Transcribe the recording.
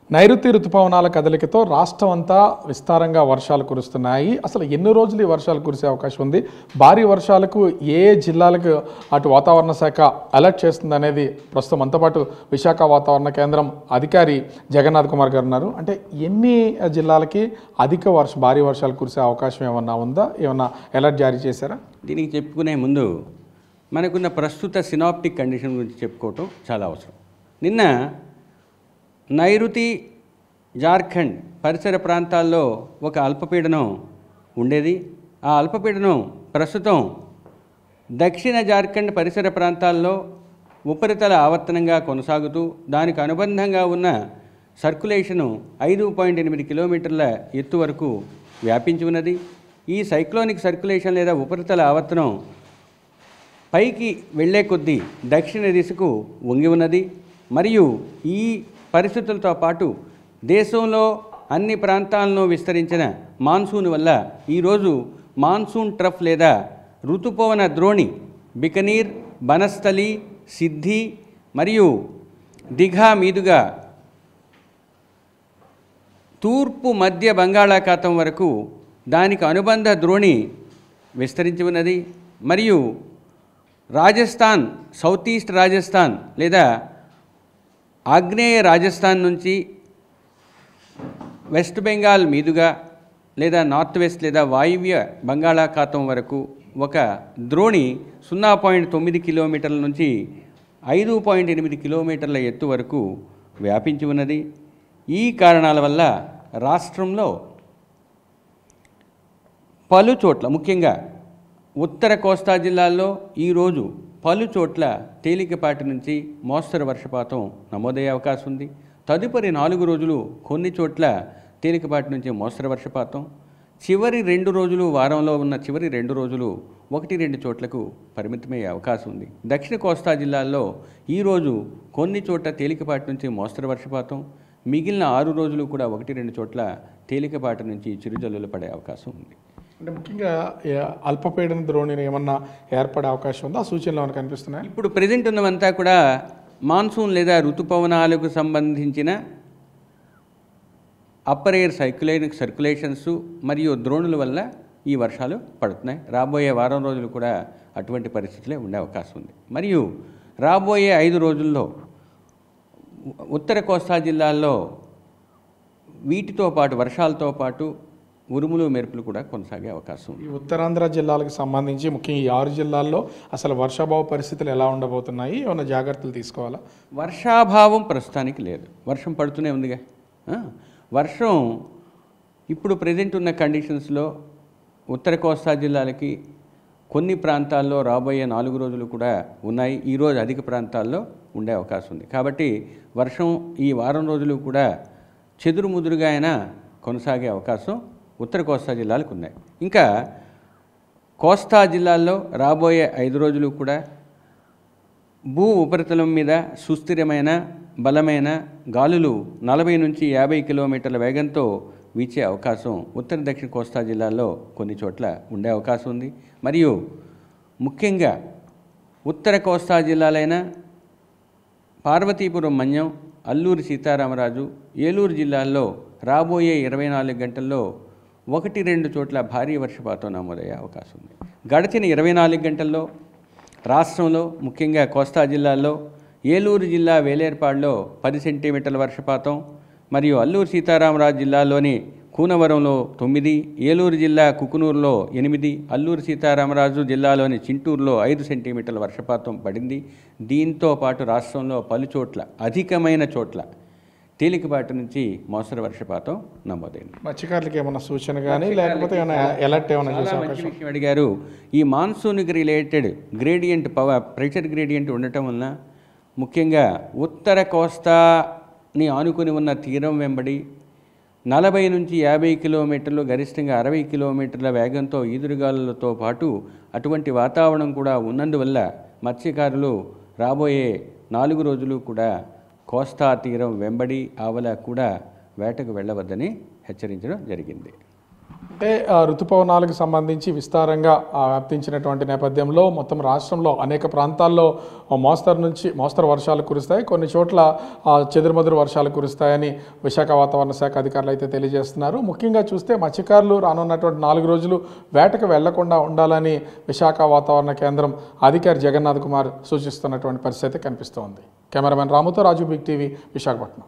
నైరుతి రుతుపవనాల కదలికతో రాష్ట్రం అంతా విస్తారంగా వర్షాలు కురుస్తున్నాయి. అసలు ఎన్ని రోజులు ఈ వర్షాలు కురిసే అవకాశం ఉంది? భారీ వర్షాలకు ఏ జిల్లాలకు అటు వాతావరణ శాఖ అలర్ట్ చేస్తుంది అనేది ప్రస్తుతం మనతో పాటు విశాఖ వాతావరణ కేంద్రం అధికారి జగన్నాథ్ కుమార్ గారు ఉన్నారు. అంటే ఎన్ని జిల్లాలకి భారీ వర్షాలు కురిసే అవకాశం ఏమన్నా ఉందా? ఏమన్నా అలర్ట్ జారీ చేశారా? దీనికి చెప్పుకునే ముందు మనకున్న ప్రస్తుత సినాప్టిక్ కండిషన్ గురించి చెప్పుకోవటం చాలా అవసరం. నిన్న నైరుతి జార్ఖండ్ పరిసర ప్రాంతాల్లో ఒక అల్పపీడనం ఉండేది. ఆ అల్పపీడనం ప్రస్తుతం దక్షిణ జార్ఖండ్ పరిసర ప్రాంతాల్లో ఉపరితల ఆవర్తనంగా కొనసాగుతూ దానికి అనుబంధంగా ఉన్న సర్క్యులేషను 5.8 కిలోమీటర్ల ఎత్తు వరకు వ్యాపించి ఉన్నది. ఈ సైక్లోనిక్ సర్క్యులేషన్ లేదా ఉపరితల ఆవర్తనం పైకి వెళ్లే కొద్దీ దక్షిణ దిశకు వంగి ఉన్నది. మరియు ఈ పరిస్థితులతో పాటు దేశంలో అన్ని ప్రాంతాలను విస్తరించిన మాన్సూన్ వల్ల ఈరోజు మాన్సూన్ ట్రఫ్ లేదా ఋతుపవన ద్రోణి బికనీర్, బనస్థలి, సిద్ధి మరియు దిఘా మీదుగా తూర్పు మధ్య బంగాళాఖాతం వరకు దానికి అనుబంధ ద్రోణి విస్తరించి ఉన్నది. మరియు రాజస్థాన్, సౌత్ ఈస్ట్ రాజస్థాన్ లేదా ఆగ్నేయ రాజస్థాన్ నుంచి వెస్ట్ బెంగాల్ మీదుగా లేదా నార్త్ వెస్ట్ లేదా వాయువ్య బంగాళాఖాతం వరకు ఒక ద్రోణి 0.9 కిలోమీటర్ల నుంచి 5.8 కిలోమీటర్ల ఎత్తు వరకు వ్యాపించి ఉన్నది. ఈ కారణాల వల్ల రాష్ట్రంలో పలు చోట్ల ముఖ్యంగా ఉత్తర కోస్తా జిల్లాల్లో ఈరోజు పలు చోట్ల తేలికపాటి నుంచి మోస్తరు వర్షపాతం నమోదయ్యే అవకాశం ఉంది. తదుపరి 4 రోజులు కొన్ని చోట్ల తేలికపాటి నుంచి మోస్తరు వర్షపాతం, చివరి 2 రోజులు వారంలో ఉన్న చివరి 2 రోజులు 1-2 చోట్లకు పరిమితమయ్యే అవకాశం ఉంది. దక్షిణ కోస్తా జిల్లాల్లో ఈరోజు కొన్ని చోట్ల తేలికపాటి నుంచి మోస్తరు వర్షపాతం, మిగిలిన 6 రోజులు కూడా 1-2 చోట్ల తేలికపాటి నుంచి చిరుజల్లులు పడే అవకాశం ఉంది. అంటే ముఖ్యంగా అల్పపీడన ద్రోణి ఏమన్నా ఏర్పడే అవకాశం ఉందా? ఆ సూచనలు ఏమైనా కనిపిస్తున్నాయి? ఇప్పుడు ప్రజెంట్ ఉన్నవంతా కూడా మాన్సూన్ లేదా ఋతుపవనాలకు సంబంధించిన అప్పర్ ఎయిర్ సర్క్యులేషన్స్ మరియు ద్రోణుల వల్ల ఈ వర్షాలు పడుతున్నాయి. రాబోయే వారం రోజులు కూడా అటువంటి పరిస్థితులే ఉండే అవకాశం ఉంది. మరియు రాబోయే 5 రోజుల్లో ఉత్తర కోస్తా జిల్లాల్లో వీటితో పాటు వర్షాలతో పాటు ఉరుములు మెరుపులు కూడా కొనసాగే అవకాశం ఉంది. ఈ ఉత్తరాంధ్ర జిల్లాలకు సంబంధించి ముఖ్యంగా ఈ 6 జిల్లాల్లో అసలు వర్షాభావ పరిస్థితులు ఎలా ఉండబోతున్నాయి? ఏమైనా జాగ్రత్తలు తీసుకోవాలా? వర్షాభావం ప్రస్తుతానికి లేదు. వర్షం పడుతూనే ఉందిగా. వర్షం ఇప్పుడు ప్రజెంట్ ఉన్న కండిషన్స్లో ఉత్తర కోస్తా జిల్లాలకి కొన్ని ప్రాంతాల్లో రాబోయే 4 రోజులు కూడా ఉన్నాయి. ఈరోజు అధిక ప్రాంతాల్లో ఉండే అవకాశం ఉంది. కాబట్టి వర్షం ఈ వారం రోజులు కూడా చెదురుముదురుగా అయినా కొనసాగే అవకాశం ఉత్తర కోస్తా జిల్లాలకు ఉన్నాయి. ఇంకా కోస్తా జిల్లాల్లో రాబోయే 5 రోజులు కూడా భూ ఉపరితలం మీద సుస్థిరమైన బలమైన గాలులు 40 నుంచి 50 కిలోమీటర్ల వేగంతో వీచే అవకాశం ఉత్తర దక్షిణ కోస్తా జిల్లాల్లో కొన్ని చోట్ల ఉండే అవకాశం ఉంది. మరియు ముఖ్యంగా ఉత్తర కోస్తా జిల్లాలైన పార్వతీపురం మన్యం, అల్లూరి సీతారామరాజు, ఏలూరు జిల్లాల్లో రాబోయే 24 గంటల్లో 1-2 చోట్ల భారీ వర్షపాతం నమోదయ్యే అవకాశం ఉంది. గడిచిన 24 గంటల్లో రాష్ట్రంలో ముఖ్యంగా కోస్తా జిల్లాల్లో ఏలూరు జిల్లా వేలేర్పాడులో 10 సెంటీమీటర్ల వర్షపాతం మరియు అల్లూరు సీతారామరాజు జిల్లాలోని కూనవరంలో 9, ఏలూరు జిల్లా కుకునూరులో 8, అల్లూరు సీతారామరాజు జిల్లాలోని చింటూరులో 5 సెంటీమీటర్ల వర్షపాతం పడింది. దీంతో పాటు రాష్ట్రంలో పలు చోట్ల అధికమైన చోట్ల తేలికపాటి నుంచి మోస్తరు వర్షపాతం నమోదైంది. మత్స్యకారులకు ఏమైనా సూచన కానీ లేకపోతే ఎలర్ట్ ఏమైనా చేసే అవకాశం? విషయం అడిగారు. ఈ మాన్సూన్కి రిలేటెడ్ గ్రేడియంట్ ప్రెషర్ గ్రేడియంట్ ఉండటం వలన ముఖ్యంగా ఉత్తర కోస్తాని ఆనుకుని ఉన్న తీరం వెంబడి 40 నుంచి 50 కిలోమీటర్లు గరిష్టంగా 60 కిలోమీటర్ల వేగంతో ఈదురుగాలులతో పాటు అటువంటి వాతావరణం కూడా ఉన్నందువల్ల మత్స్యకారులు రాబోయే 4 రోజులు కూడా కోస్తా తీరం వెంబడి ఆవల కూడా వేటకు వెళ్ళవద్దని హెచ్చరించడం జరిగింది. అంటే ఋతుపవనాలకు సంబంధించి విస్తారంగా వ్యాప్తించినటువంటి నేపథ్యంలో మొత్తం రాష్ట్రంలో అనేక ప్రాంతాల్లో మోస్తరు వర్షాలు కురుస్తాయి, కొన్ని చోట్ల చెదురుమదురు వర్షాలు కురుస్తాయని విశాఖ వాతావరణ శాఖ అధికారులు అయితే తెలియజేస్తున్నారు. ముఖ్యంగా చూస్తే మత్స్యకారులు రానున్నటువంటి 4 రోజులు వేటకు వెళ్లకుండా ఉండాలని విశాఖ వాతావరణ కేంద్రం అధికారి జగన్నాథ్ కుమార్ సూచిస్తున్నటువంటి పరిస్థితి కనిపిస్తోంది. కెమెరామెన్ రాముతో రాజు, బిగ్ టీవీ, విశాఖపట్నం.